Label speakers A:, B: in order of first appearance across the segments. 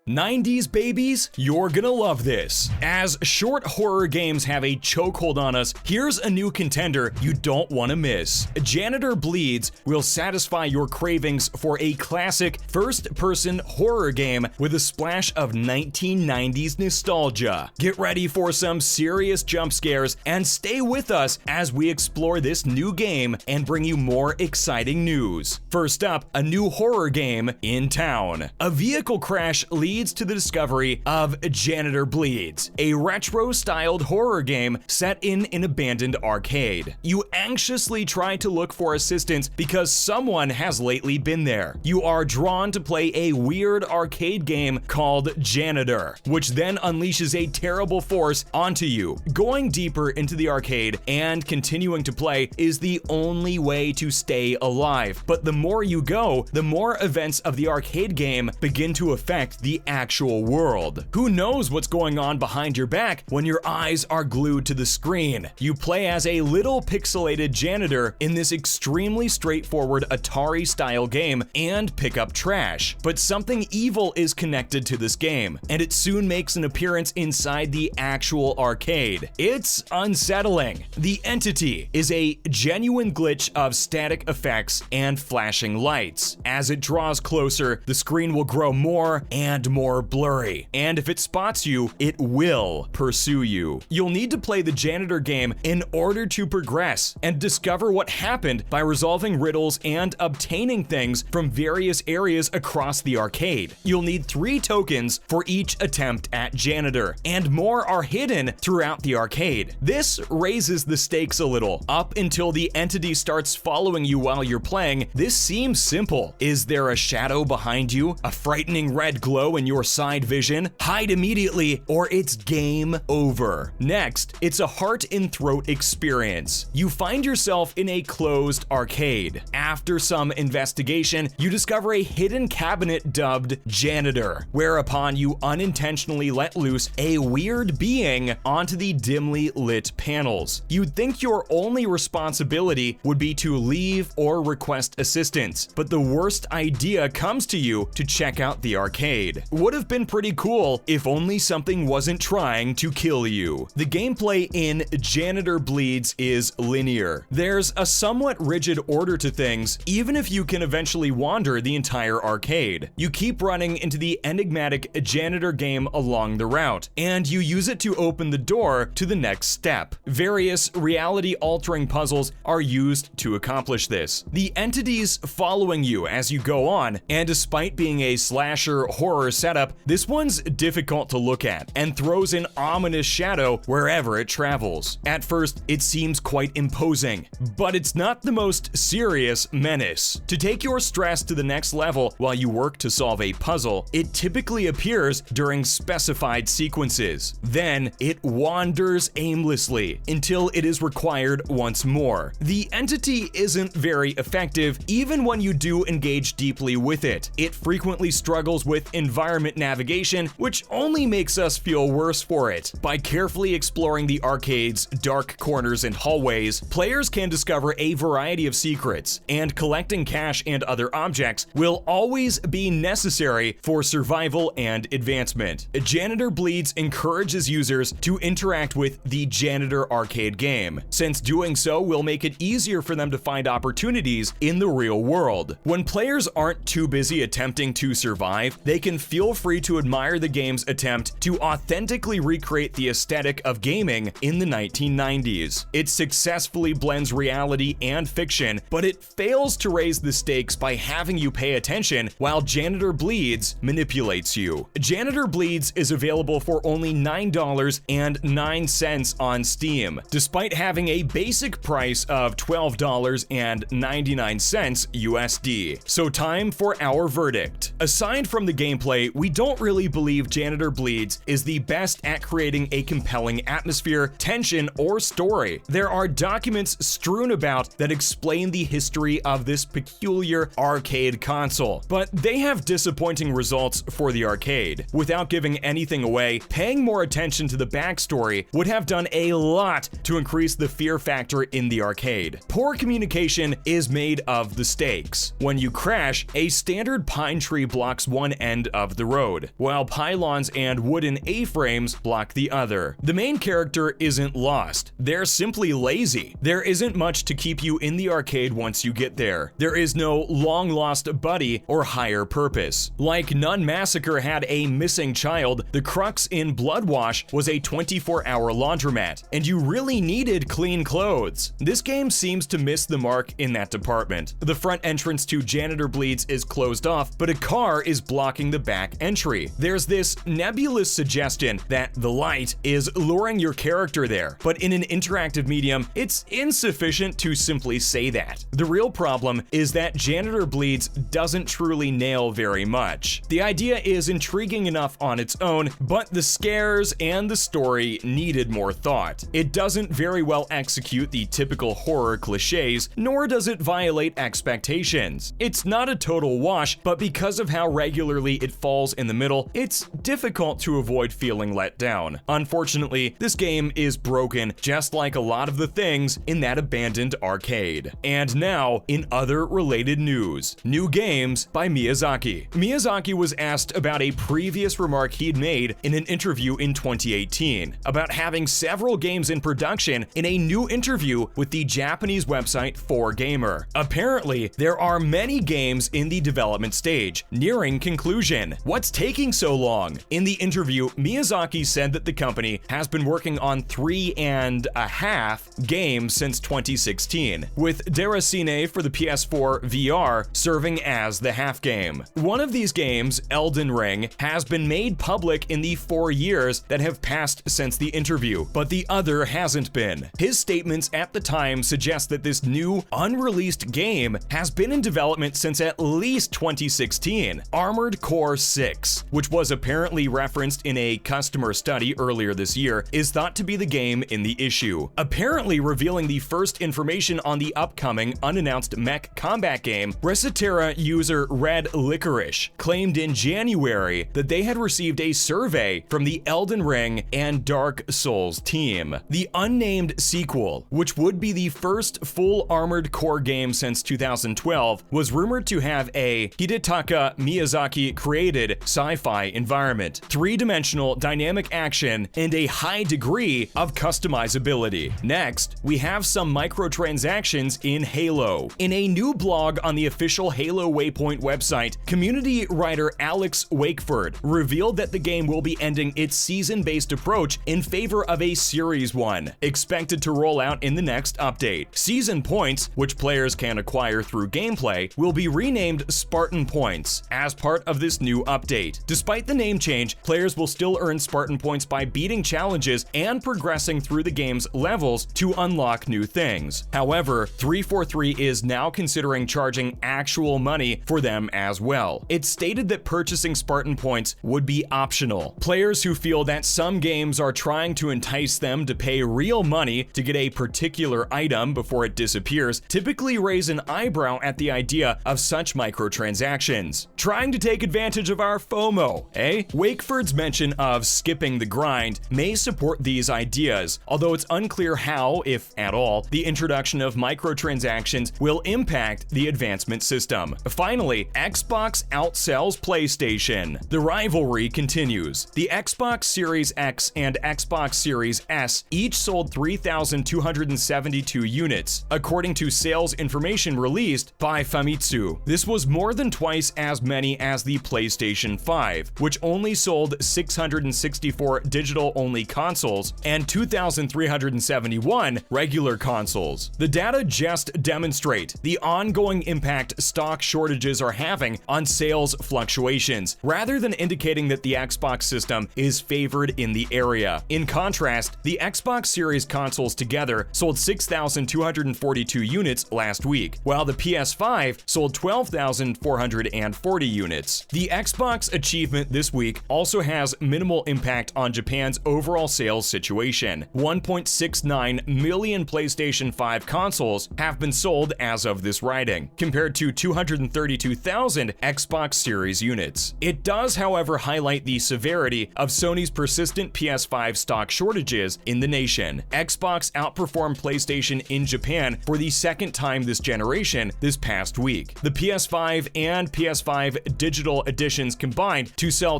A: 90s babies, you're gonna love this. As short horror games have a chokehold on us, here's a new contender you don't want to miss. Janitor Bleeds will satisfy your cravings for a classic first-person horror game with a splash of 1990s nostalgia. Get ready for some serious jump scares and stay with us as we explore this new game and bring you more exciting news. First up, a new horror game in town. A vehicle crash leads to the discovery of Janitor Bleeds, a retro-styled horror game set in an abandoned arcade. You anxiously try to look for assistance because someone has lately been there. You are drawn to play a weird arcade game called Janitor, which then unleashes a terrible force onto you. Going deeper into the arcade and continuing to play is the only way to stay alive. But the more you go, the more events of the arcade game begin to affect the actual world. Who knows what's going on behind your back when your eyes are glued to the screen? You play as a little pixelated janitor in this extremely straightforward Atari-style game and pick up trash. But something evil is connected to this game, and it soon makes an appearance inside the actual arcade. It's unsettling. The entity is a genuine glitch of static effects and flashing lights. As it draws closer, the screen will grow more and more blurry, and if it spots you, it will pursue you. You'll need to play the janitor game in order to progress and discover what happened by resolving riddles and obtaining things from various areas across the arcade. You'll need 3 tokens for each attempt at janitor, and more are hidden throughout the arcade. This raises the stakes a little. Up until the entity starts following you while you're playing, this seems simple. Is there a shadow behind you? A frightening red glow in your side vision? Hide immediately or it's game over. Next, it's a heart in throat experience. You find yourself in a closed arcade. After some investigation, you discover a hidden cabinet dubbed Janitor, whereupon you unintentionally let loose a weird being onto the dimly lit panels. You'd think your only responsibility would be to leave or request assistance, but the worst idea comes to you to check out the arcade. Would have been pretty cool if only something wasn't trying to kill you. The gameplay in Janitor Bleeds is linear. There's a somewhat rigid order to things, even if you can eventually wander the entire arcade. You keep running into the enigmatic janitor game along the route, and you use it to open the door to the next step. Various reality-altering puzzles are used to accomplish this. The entities following you as you go on, and despite being a slasher horror setup, this one's difficult to look at and throws an ominous shadow wherever it travels. At first, it seems quite imposing, but it's not the most serious menace. To take your stress to the next level while you work to solve a puzzle, it typically appears during specified sequences. Then, it wanders aimlessly until it is required once more. The entity isn't very effective even when you do engage deeply with it. It frequently struggles with environment navigation, which only makes us feel worse for it. By carefully exploring the arcade's dark corners and hallways, players can discover a variety of secrets, and collecting cash and other objects will always be necessary for survival and advancement. Janitor Bleeds encourages users to interact with the Janitor arcade game, since doing so will make it easier for them to find opportunities in the real world. When players aren't too busy attempting to survive, they can feel free to admire the game's attempt to authentically recreate the aesthetic of gaming in the 1990s. It successfully blends reality and fiction, but it fails to raise the stakes by having you pay attention while Janitor Bleeds manipulates you. Janitor Bleeds is available for only $9.09 on Steam, despite having a basic price of $12.99 USD. So time for our verdict. Aside from the gameplay, we don't really believe Janitor Bleeds is the best at creating a compelling atmosphere, tension, or story. There are documents strewn about that explain the history of this peculiar arcade console, but they have disappointing results for the arcade. Without giving anything away, paying more attention to the backstory would have done a lot to increase the fear factor in the arcade. Poor communication is made of the stakes. When you crash, a standard pine tree blocks one end of of the road, while pylons and wooden A-frames block the other. The main character isn't lost, they're simply lazy. There isn't much to keep you in the arcade once you get there. There is no long-lost buddy or higher purpose. Like Nun Massacre had a missing child, the crux in Bloodwash was a 24-hour laundromat, and you really needed clean clothes. This game seems to miss the mark in that department. The front entrance to Janitor Bleeds is closed off, but a car is blocking the back entry. There's this nebulous suggestion that the light is luring your character there, but in an interactive medium, it's insufficient to simply say that. The real problem is that Janitor Bleeds doesn't truly nail very much. The idea is intriguing enough on its own, but the scares and the story needed more thought. It doesn't very well execute the typical horror cliches, nor does it violate expectations. It's not a total wash, but because of how regularly it falls in the middle, it's difficult to avoid feeling let down. Unfortunately, this game is broken, just like a lot of the things in that abandoned arcade. And now, in other related news, new games by Miyazaki. Miyazaki was asked about a previous remark he'd made in an interview in 2018 about having several games in production in a new interview with the Japanese website 4Gamer. Apparently, there are many games in the development stage, nearing conclusion. What's taking so long? In the interview, Miyazaki said that the company has been working on 3.5 games since 2016, with Deracine for the PS4 VR serving as the half game. One of these games, Elden Ring, has been made public in the 4 years that have passed since the interview, but the other hasn't been. His statements at the time suggest that this new, unreleased game has been in development since at least 2016. Armored Core 6, which was apparently referenced in a customer study earlier this year, is thought to be the game in the issue, apparently revealing the first information on the upcoming unannounced mech combat game. Recetera user Red Licorice claimed in January that they had received a survey from the Elden Ring and Dark Souls team. The unnamed sequel, which would be the first full Armored Core game since 2012, was rumored to have a Hidetaka Miyazaki created sci-fi environment, three-dimensional dynamic action, and a high degree of customizability. Next, we have some microtransactions in Halo. In a new blog on the official Halo Waypoint website, community writer Alex Wakeford revealed that the game will be ending its season-based approach in favor of a series one, expected to roll out in the next update. Season points, which players can acquire through gameplay, will be renamed Spartan Points as part of this new update. Despite the name change, players will still earn Spartan Points by beating challenges and progressing through the game's levels to unlock new things. However, 343 is now considering charging actual money for them as well. It's stated that purchasing Spartan Points would be optional. Players who feel that some games are trying to entice them to pay real money to get a particular item before it disappears typically raise an eyebrow at the idea of such microtransactions. Trying to take advantage of our FOMO, eh? Wakeford's mention of skipping the grind may support these ideas, although it's unclear how, if at all, the introduction of microtransactions will impact the advancement system. Finally, Xbox outsells PlayStation. The rivalry continues. The Xbox Series X and Xbox Series S each sold 3,272 units, according to sales information released by Famitsu. This was more than twice as many as the PlayStation 5, which only sold 664 digital-only consoles and 2,371 regular consoles. The data just demonstrate the ongoing impact stock shortages are having on sales fluctuations, rather than indicating that the Xbox system is favored in the area. In contrast, the Xbox Series consoles together sold 6,242 units last week, while the PS5 sold 12,440 units. The Xbox achievement this week also has minimal impact on Japan's overall sales situation. 1.69 million PlayStation 5 consoles have been sold as of this writing, compared to 232,000 Xbox Series units. It does, however, highlight the severity of Sony's persistent PS5 stock shortages in the nation. Xbox outperformed PlayStation in Japan for the second time this generation this past week. The PS5 and PS5 Digital Edition divisions combined to sell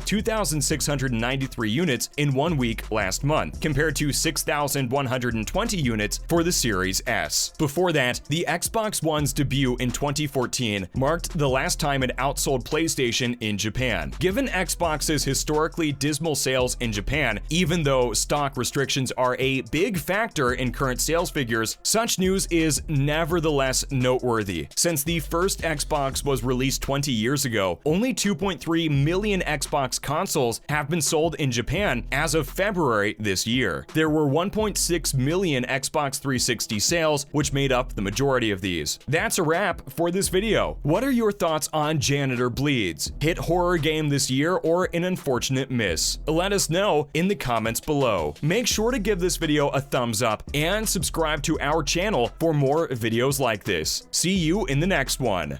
A: 2,693 units in 1 week last month, compared to 6,120 units for the Series S. Before that, the Xbox One's debut in 2014 marked the last time it outsold PlayStation in Japan. Given Xbox's historically dismal sales in Japan, even though stock restrictions are a big factor in current sales figures, such news is nevertheless noteworthy. Since the first Xbox was released 20 years ago, only 2.3 million Xbox consoles have been sold in Japan as of February this year. There were 1.6 million Xbox 360 sales, which made up the majority of these. That's a wrap for this video. What are your thoughts on Janitor Bleeds? Hit horror game this year or an unfortunate miss? Let us know in the comments below. Make sure to give this video a thumbs up and subscribe to our channel for more videos like this. See you in the next one.